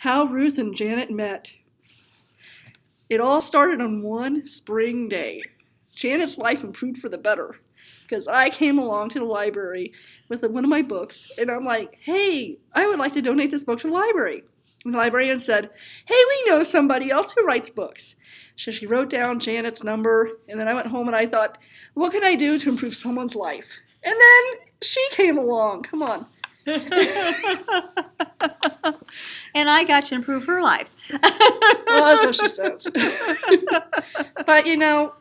how Ruth and Janet met. It all started on one spring day. Janet's life improved for the better because I came along to the library with one of my books, and I'm like, hey, I would like to donate this book to the library. And the librarian said, hey, we know somebody else who writes books. So she wrote down Janet's number, and then I went home and I thought, what can I do to improve someone's life? And then she came along. Come on. And I got to improve her life. Well, that's what she says. But, you know,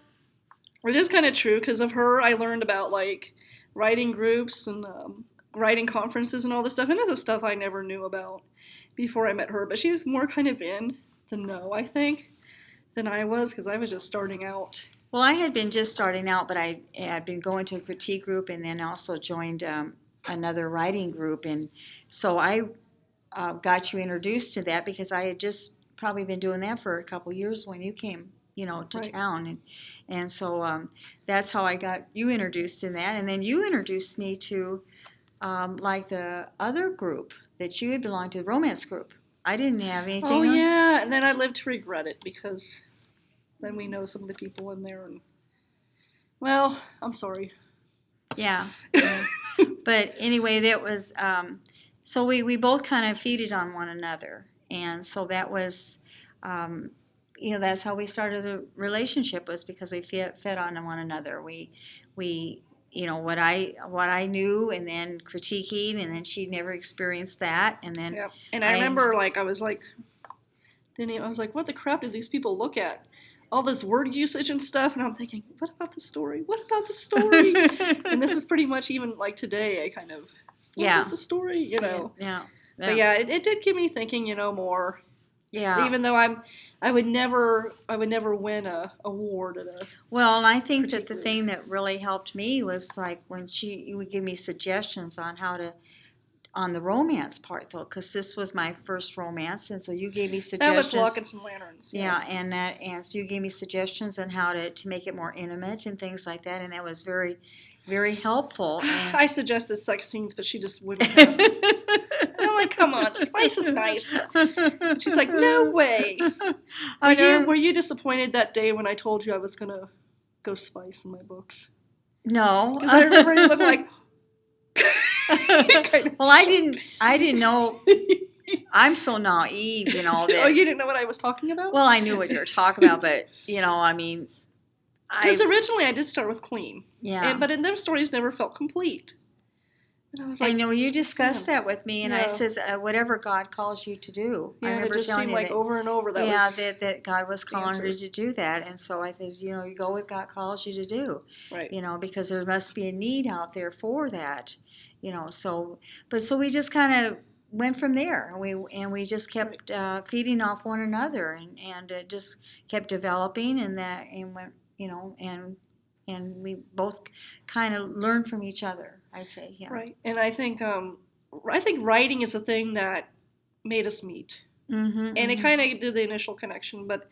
it is kind of true because of her. I learned about, like, writing groups and writing conferences and all this stuff. And this is stuff I never knew about before I met her. But she was more kind of in the know, I think, than I was because I was just starting out. Well, I had been just starting out, but I had been going to a critique group and then also joined another writing group. And so I got you introduced to that because I had just probably been doing that for a couple years when you came, you know, to town. And so that's how I got you introduced in that. And then you introduced me to like the other group that you had belonged to, the romance group. I didn't have anything Oh, yeah. And then I lived to regret it because then we know some of the people in there. And well, I'm sorry. Yeah. But anyway, that was, so we both kind of feeded on one another. And so that was, you know, that's how we started the relationship, was because we fed on one another. We you know, what I knew, and then critiquing, and then she never experienced that. And then yeah. And I remember, like, I was like, what the crap did these people look at? All this word usage and stuff, and I'm thinking, what about the story? What about the story? And this is pretty much even like today. I kind of, what about the story? You know. Yeah. But yeah, it did get me thinking, you know, more. Yeah. Even though I would never win a award at a. Well, and I think that the thing that really helped me was like when you would give me suggestions on how to. On the romance part, though, because this was my first romance, and so you gave me suggestions. That was Lockets and Lanterns. Yeah, and so you gave me suggestions on how to make it more intimate and things like that, and that was very, very helpful. And I suggested sex scenes, but she just wouldn't have them. I'm like, come on, spice is nice. She's like, no way. Were you disappointed that day when I told you I was gonna go spice in my books? No, because I remember you looked like. Well, I didn't know. I'm so naive and all that. Oh, you didn't know what I was talking about? Well, I knew what you were talking about, but you know, I mean, because originally I did start with clean. Yeah. But in those stories never felt complete. And I was like, I know you discussed that with me, and I says, whatever God calls you to do. Yeah, I remember it just telling seemed you like that, over and over that God was calling her to do that, and so I said, you know, you go what God calls you to do. Right. You know, because there must be a need out there for that. You know, so we just kind of went from there, and we just kept feeding off one another, and it just kept developing, and went, you know, and we both kind of learned from each other, I'd say, yeah. Right, and I think writing is a thing that made us meet, and it kind of did the initial connection, but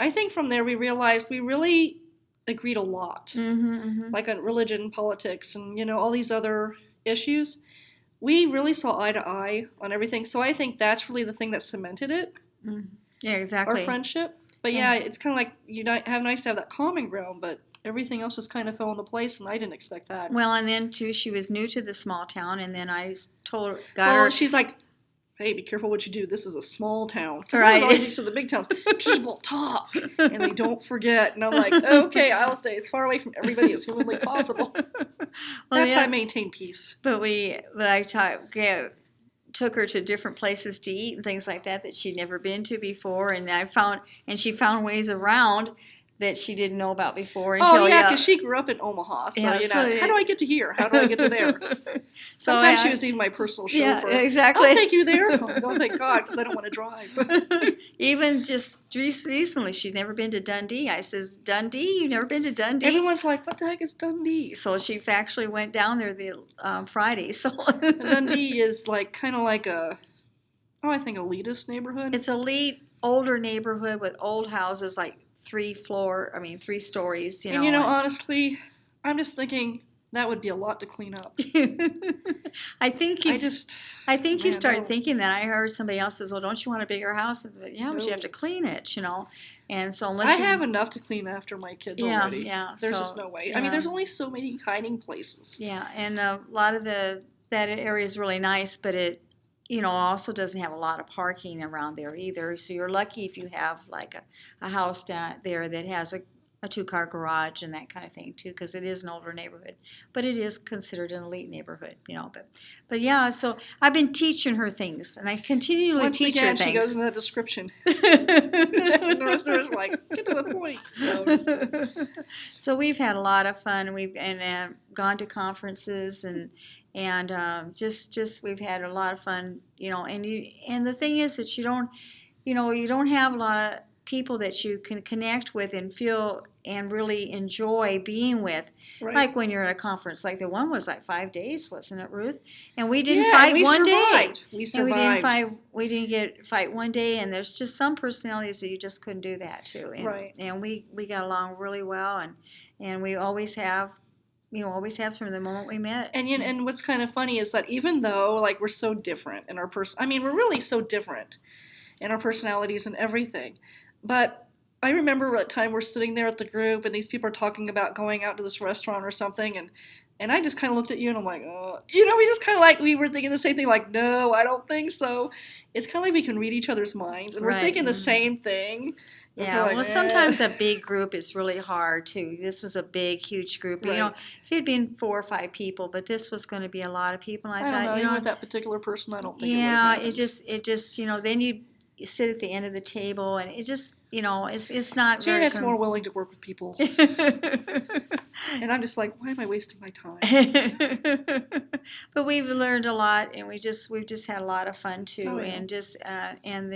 I think from there we realized we really agreed a lot, like on religion, politics, and you know all these other issues. We really saw eye to eye on everything, so I think that's really the thing that cemented it. Yeah, exactly. Our friendship. But yeah, it's kind of like nice to have that common ground, but everything else just kind of fell into place, and I didn't expect that. Well, and then too, she was new to the small town, and then I told her. She's like, hey, be careful what you do. This is a small town. Because right. I was always used to the big towns. People talk, and they don't forget. And I'm like, okay, I'll stay as far away from everybody as humanly possible. That's how I maintain peace. But I took her to different places to eat and things like that she'd never been to before, and she found ways around that she didn't know about before. Until, because she grew up in Omaha, so how do I get to here? How do I get to there? Sometimes she was even my personal chauffeur. Yeah, exactly. I'll take you there. Oh, thank God, because I don't want to drive. Even just recently, she'd never been to Dundee. I says, Dundee? You've never been to Dundee? Everyone's like, what the heck is Dundee? So she actually went down there the Friday. So Dundee is like kind of like I think elitist neighborhood. It's elite, older neighborhood with old houses, like 3 stories, you know. And honestly, I'm just thinking, That would be a lot to clean up. I think I he's. just, I think he man, started no. thinking that. I heard somebody else says, "Well, don't you want a bigger house?" And, yeah, but you have No. to clean it, And so unless I you, have enough to clean after my kids yeah, already. yeah. There's So, just no way. I yeah. mean, there's only so many hiding places. Yeah, and a lot of that area is really nice, but it, also doesn't have a lot of parking around there either. So you're lucky if you have like a house down there that has a two-car garage and that kind of thing too, because it is an older neighborhood, but it is considered an elite neighborhood, But yeah, so I've been teaching her things, and I continually Once teach again, her she goes things. into that description. And the rest of us are like, get to the point. No, I'm just kidding. So we've had a lot of fun. We've gone to conferences and just we've had a lot of fun, And the thing is that you don't have a lot of people that you can connect with and feel and really enjoy being with. Right. Like when you're at a conference, like the one was like 5 days, wasn't it, Ruth? And we didn't Yeah, fight we one survived. day. We And survived. we didn't fight one day, and there's just some personalities that you just couldn't do that to. And, Right. And we got along really well, and we always have, always have from the moment we met. And what's kind of funny is that even though like we're so different in our we're really so different in our personalities and everything. But I remember at a time we're sitting there at the group and these people are talking about going out to this restaurant or something, and I just kind of looked at you and I'm like, we just kind of like, we were thinking the same thing, like, no, I don't think so. It's kind of like we can read each other's minds and we're Right. thinking the same thing. We're Yeah, kinda like, well, sometimes a big group is really hard too. This was a big, huge group. Right. If it had been 4 or 5 people, but this was going to be a lot of people. And I don't know, thought, even with that particular person, I don't think yeah, it would have it just, then you sit at the end of the table, and it just, it's not very. Janet's more willing to work with people. And I'm just like, why am I wasting my time? But we've learned a lot, and we've just had a lot of fun too, Oh, yeah. and just and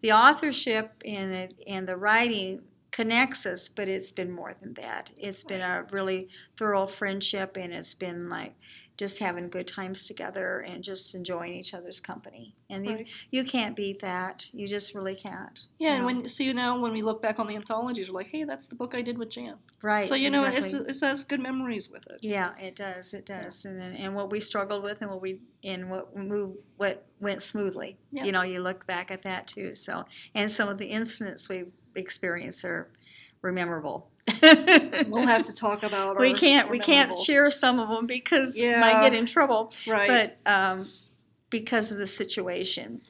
the authorship and the writing connects us, but it's been more than that. It's been a really thorough friendship, and it's been like just having good times together and just enjoying each other's company. And Right. you can't beat that. You just really can't. Yeah, and when we look back on the anthologies, we're like, hey, that's the book I did with Jan. Right. So exactly. it has good memories with it. Yeah, it does. It does. And what we struggled with and what went smoothly. Yeah. You look back at that too. So, and some of the incidents we experienced are memorable. We'll have to talk about. We can't memorable. share some of them because we might get in trouble. Right. But because of the situation,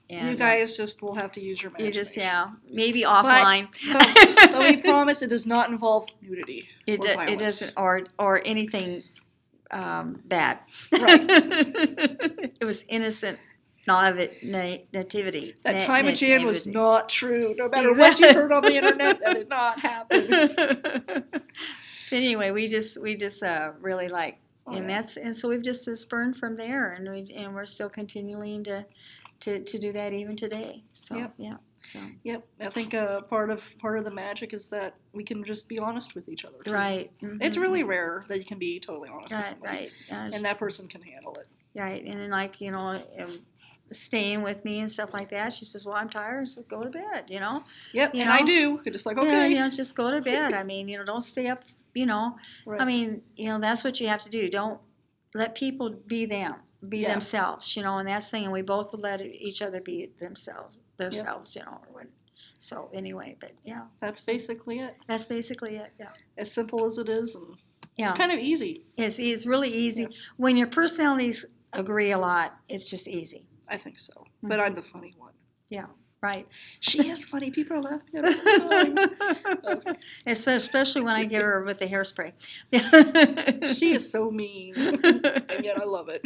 And, you guys just will have to use your imagination. Maybe offline. But we promise it does not involve nudity. It doesn't, or anything bad. Right. It was innocent nativity. That time with Jan was not true. No matter Exactly. what you heard on the internet, that did not happen. But anyway, we just really like, and so we've just spurned from there, and we're still continuing to do that even today. So Yep. yeah. So Yep, I think part of the magic is that we can just be honest with each other. Too. right. It's really rare that you can be totally honest with Right. somebody, and that person can handle it. Right, and then staying with me and stuff like that. She says, "Well, I'm tired, so go to bed." Yep, I do. You're just like, okay. Yeah, just go to bed. I mean, don't stay up. Right. I mean, that's what you have to do. Don't let people be them, themselves. And that's the thing. And we both let each other be themselves. So anyway, but yeah, That's basically it. that's basically it. Yeah. As simple as it is, and Yeah. kind of easy. It's really easy. Yeah. When your personalities agree a lot, it's just easy. I think so. But I'm the funny one. Yeah, right. She is funny. People are laughing at her all the time. Okay. Especially when I give her with the hairspray. She is so mean, and yet I love it.